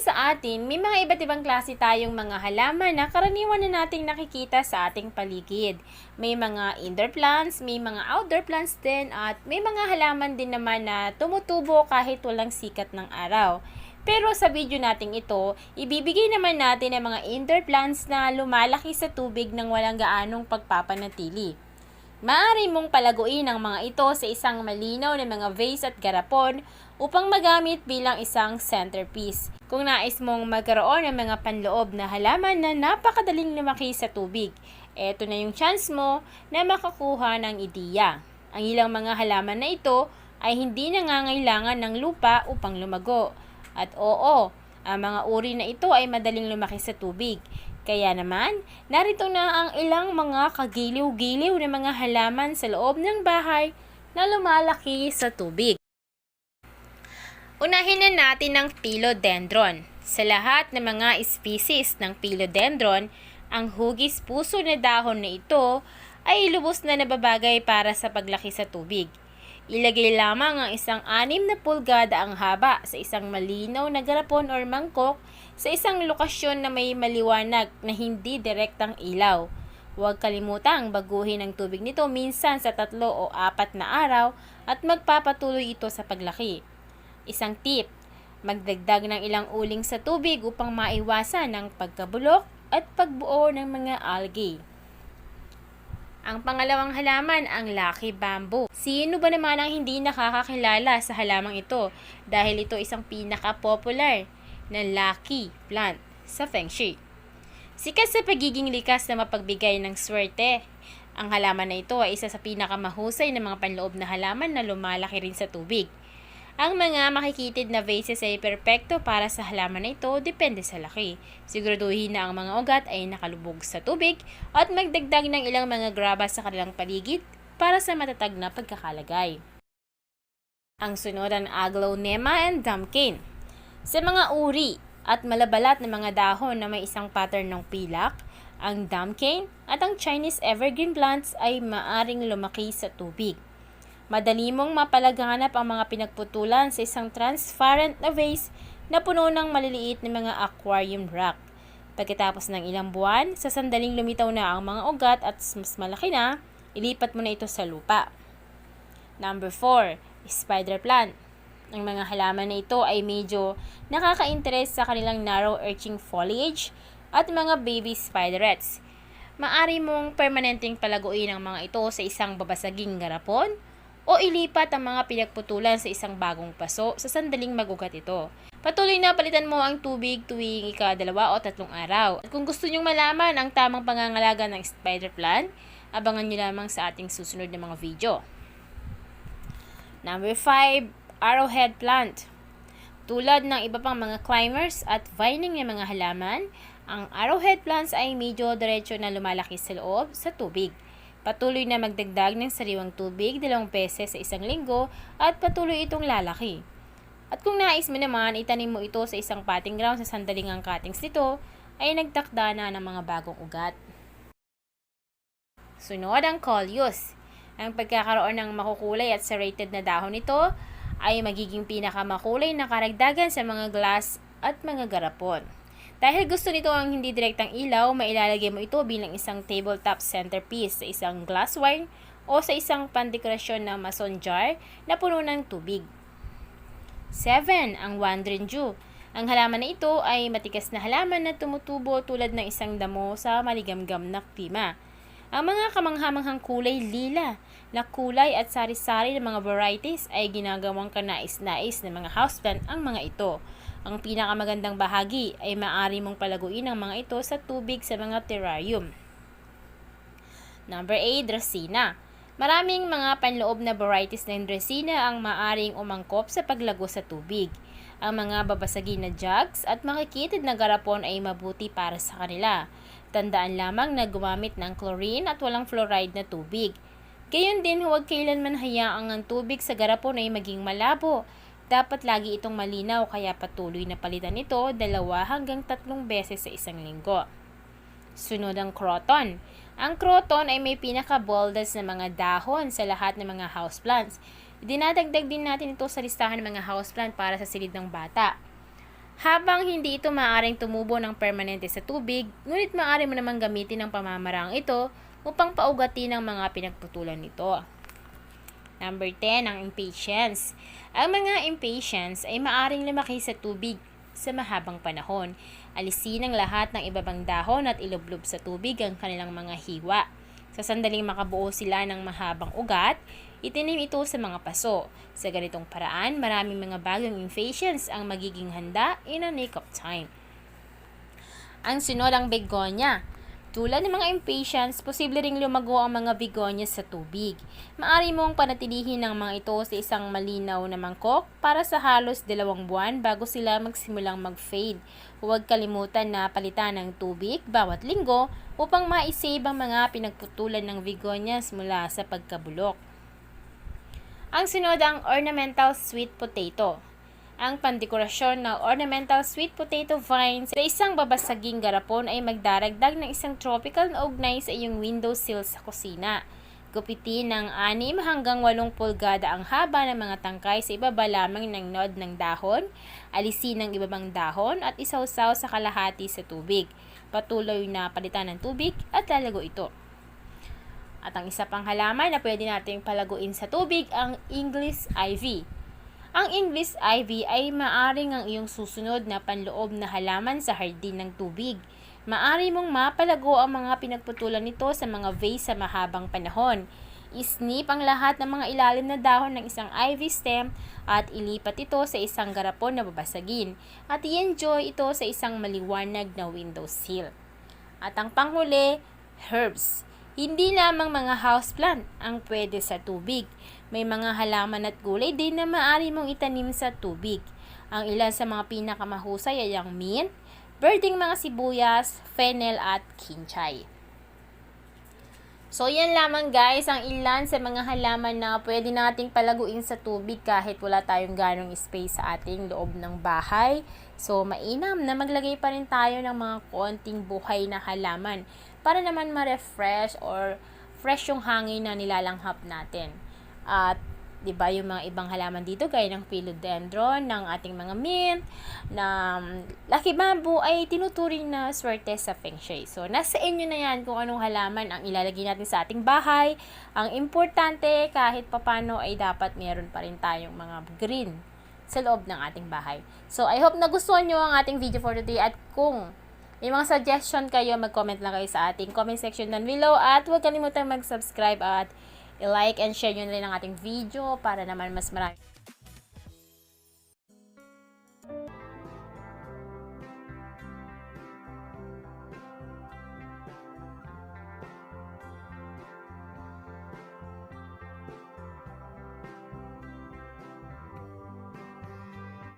sa atin, may mga iba't ibang klase tayong mga halaman na karaniwan na nating nakikita sa ating paligid. May mga indoor plants, may mga outdoor plants din, at may mga halaman din naman na tumutubo kahit walang sikat ng araw. Pero sa video nating ito, ibibigay naman natin ang mga indoor plants na lumalaki sa tubig nang walang gaanong pagpapanatili. Maaari mong palaguin ang mga ito sa isang malinaw na mga vase at garapon upang magamit bilang isang centerpiece. Kung nais mong magkaroon ng mga panloob na halaman na napakadaling lumaki sa tubig, eto na yung chance mo na makakuha ng ideya. Ang ilang mga halaman na ito ay hindi nangangailangan ng lupa upang lumago. At oo, ang mga uri na ito ay madaling lumaki sa tubig. Kaya naman, narito na ang ilang mga kagiliw-giliw na mga halaman sa loob ng bahay na lumalaki sa tubig. Unahin na natin ang philodendron. Sa lahat ng mga species ng philodendron, ang hugis puso na dahon na ito ay lubos na nababagay para sa paglaki sa tubig. Ilagay lamang ang isang 6 na pulgada ang haba sa isang malinaw na garapon or mangkok sa isang lokasyon na may maliwanag na hindi direktang ilaw. Huwag kalimutang baguhin ang tubig nito minsan sa 3 o 4 na araw at magpapatuloy ito sa paglaki. Isang tip, magdagdag ng ilang uling sa tubig upang maiwasan ang pagkabulok at pagbuo ng mga algae. Ang pangalawang halaman, ang Lucky Bamboo. Sino ba naman ang hindi nakakakilala sa halamang ito dahil ito isang pinaka-popular na lucky plant sa Feng Shui. Sikat sa pagiging likas na mapagbigay ng swerte. Ang halaman na ito ay isa sa pinakamahusay na mga panloob na halaman na lumalaki rin sa tubig. Ang mga makikitid na vases ay perpekto para sa halaman na ito depende sa laki. Siguraduhin na ang mga ugat ay nakalubog sa tubig at magdagdag ng ilang mga graba sa kanilang paligid para sa matatag na pagkakalagay. Ang sunod ang Aglaonema and Damkane. Sa mga uri at malabalat na mga dahon na may isang pattern ng pilak, ang Damkane at ang Chinese evergreen plants ay maaring lumaki sa tubig. Madali mong mapalaganap ang mga pinagputulan sa isang transparent na vase na puno ng maliliit na mga aquarium rock. Pagkatapos ng ilang buwan, sa sandaling lumitaw na ang mga ugat at mas malaki na, ilipat mo na ito sa lupa. Number 4, spider plant. Ang mga halaman na ito ay medyo nakaka-interest sa kanilang narrow arching foliage at mga baby spiderets. Maaari mong permanenteng palaguin ang mga ito sa isang babasaging garapon o ilipat ang mga pinagputulan sa isang bagong paso sa sandaling magugat ito. Patuloy na palitan mo ang tubig tuwing ika-2 o 3 araw. At kung gusto nyong malaman ang tamang pangangalaga ng spider plant, abangan nyo lamang sa ating susunod na mga video. Number 5, arrowhead plant. Tulad ng iba pang mga climbers at vining na mga halaman, ang arrowhead plants ay medyo diretso na lumalaki sa loob sa tubig. Patuloy na magdagdag ng sariwang tubig 2 beses sa isang linggo at patuloy itong lalaki. At kung nais mo naman, itanim mo ito sa isang potting ground sa sandaling ang cuttings nito ay nagtakda na ng mga bagong ugat. Sunod ang Coleus. Ang pagkakaroon ng makukulay at serrated na dahon nito ay magiging pinakamakulay na karagdagan sa mga glass at mga garapon. Dahil gusto nito ang hindi direktang ilaw, mailalagay mo ito bilang isang tabletop centerpiece sa isang glassware o sa isang pandekorasyon na mason jar na puno ng tubig. 7. Ang Wandering Jew. Ang halaman na ito ay matigas na halaman na tumutubo tulad ng isang damo sa maligamgam na klima. Ang mga kamanghamanghang kulay lila na kulay at sari-sari ng mga varieties ay ginagawang kanais-nais ng mga houseplant ang mga ito. Ang pinakamagandang bahagi ay maaari mong palaguin ang mga ito sa tubig sa mga terrarium. Number 8, Dracaena. Maraming mga panloob na varieties ng Dracaena ang maaring umangkop sa paglago sa tubig. Ang mga babasagin na jugs at makikitid na garapon ay mabuti para sa kanila. Tandaan lamang na gumamit ng chlorine at walang fluoride na tubig. Gayon din, huwag kailanman hayaang ang tubig sa garapon ay maging malabo. Dapat lagi itong malinaw kaya patuloy na palitan ito 2 hanggang 3 beses sa isang linggo. Sunod ang croton. Ang croton ay may pinaka-boldest na mga dahon sa lahat ng mga houseplants. Dinadagdag din natin ito sa listahan ng mga houseplant para sa silid ng bata. Habang hindi ito maaaring tumubo ng permanente sa tubig, ngunit maaari mo namang gamitin ang pamamaraang ito upang paugatin ang mga pinagputulan nito. Number 10, ang impatiens. Ang mga impatiens ay maaring lumaki sa tubig sa mahabang panahon. Alisin ang lahat ng ibabang dahon at ilublob sa tubig ang kanilang mga hiwa. Sa sandaling makabuo sila ng mahabang ugat, itinim ito sa mga paso. Sa ganitong paraan, maraming mga bagong impatiens ang magiging handa in a nick of time. Ang sunod ang begonia. Tulad ng mga impatiens, posible ring lumago ang mga begonias sa tubig. Maari mong panatilihin ang mga ito sa isang malinaw na mangkok para sa halos 2 buwan bago sila magsimulang mag-fade. Huwag kalimutan na palitan ng tubig bawat linggo upang ma-save ang mga pinagputulan ng begonias mula sa pagkabulok. Ang sunod ang ornamental sweet potato. Ang pandekorasyon ng ornamental sweet potato vines sa isang babasaging garapon ay magdaragdag ng isang tropical na ugnay sa iyong windowsill sa kusina. Gupitin ng 6 hanggang 8 pulgada ang haba ng mga tangkay sa ibaba lamang ng nod ng dahon, alisin ang ibabang dahon at isawsaw sa kalahati sa tubig. Patuloy na palitan ng tubig at lalago ito. At ang isa pang halaman na pwede nating palaguin sa tubig ang English ivy. Ang English ivy ay maaring ang iyong susunod na panloob na halaman sa hardin ng tubig. Maari mong mapalago ang mga pinagputulan nito sa mga vase sa mahabang panahon. Isnip ang lahat ng mga ilalim na dahon ng isang ivy stem at ilipat ito sa isang garapon na babasagin at i-enjoy ito sa isang maliwanag na windowsill. At ang panghuli, herbs. Hindi lamang mga houseplant ang pwede sa tubig. May mga halaman at gulay din na maaari mong itanim sa tubig. Ang ilan sa mga pinakamahusay ay ang mint, birding mga sibuyas, fennel at kinchay. So yan lamang guys ang ilan sa mga halaman na pwede nating palaguin sa tubig kahit wala tayong ganong space sa ating loob ng bahay. So mainam na maglagay pa rin tayo ng mga konting buhay na halaman para naman ma-refresh or fresh yung hangin na nilalanghap natin. At 'di ba yung mga ibang halaman dito gaya ng philodendron, ng ating mga mint, na lucky bamboo ay tinuturing na swerte sa feng shui. So nasa inyo na yan kung anong halaman ang ilalagay natin sa ating bahay. Ang importante kahit papano ay dapat meron pa rin tayong mga green sa loob ng ating bahay. So I hope nagustuhan nyo ang ating video for today at kung may mga suggestion kayo, mag-comment lang kayo sa ating comment section down below at huwag kalimutan mag-subscribe at i-like and share nyo na rin ang ating video para naman mas marami